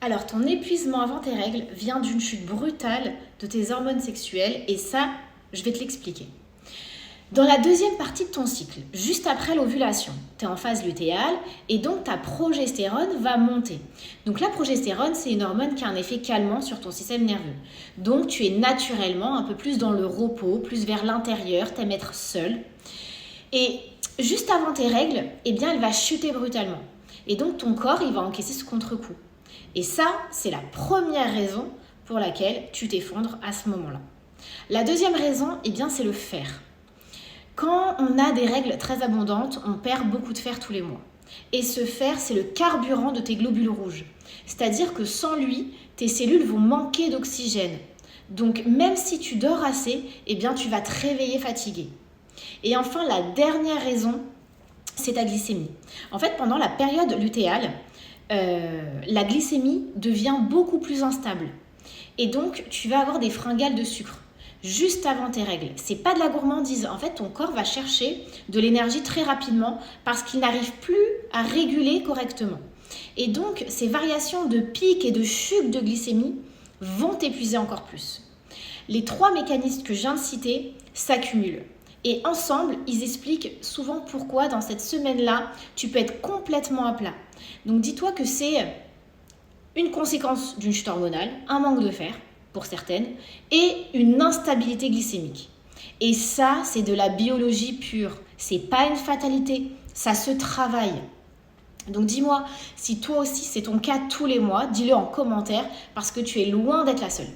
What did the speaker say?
Alors, ton épuisement avant tes règles vient d'une chute brutale de tes hormones sexuelles et ça, je vais te l'expliquer. Dans la deuxième partie de ton cycle, juste après l'ovulation, tu es en phase lutéale et donc ta progestérone va monter. Donc la progestérone, c'est une hormone qui a un effet calmant sur ton système nerveux. Donc tu es naturellement un peu plus dans le repos, plus vers l'intérieur, t'aimes être seule. Et juste avant tes règles, eh bien elle va chuter brutalement. Et donc ton corps, il va encaisser ce contre-coup. Et ça, c'est la première raison pour laquelle tu t'effondres à ce moment-là. La deuxième raison, eh bien c'est le fer. Quand on a des règles très abondantes, on perd beaucoup de fer tous les mois. Et ce fer, c'est le carburant de tes globules rouges. C'est-à-dire que sans lui, tes cellules vont manquer d'oxygène. Donc même si tu dors assez, eh bien tu vas te réveiller fatigué. Et enfin, la dernière raison, c'est ta glycémie. En fait, pendant la période lutéale, la glycémie devient beaucoup plus instable. Et donc, tu vas avoir des fringales de sucre juste avant tes règles. C'est pas de la gourmandise. En fait, ton corps va chercher de l'énergie très rapidement parce qu'il n'arrive plus à réguler correctement. Et donc, ces variations de pic et de chute de glycémie vont t'épuiser encore plus. Les trois mécanismes que je viens de citer s'accumulent. Et ensemble, ils expliquent souvent pourquoi dans cette semaine-là, tu peux être complètement à plat. Donc dis-toi que c'est une conséquence d'une chute hormonale, un manque de fer pour certaines, et une instabilité glycémique. Et ça, c'est de la biologie pure. C'est pas une fatalité, ça se travaille. Donc dis-moi, si toi aussi c'est ton cas tous les mois, dis-le en commentaire parce que tu es loin d'être la seule.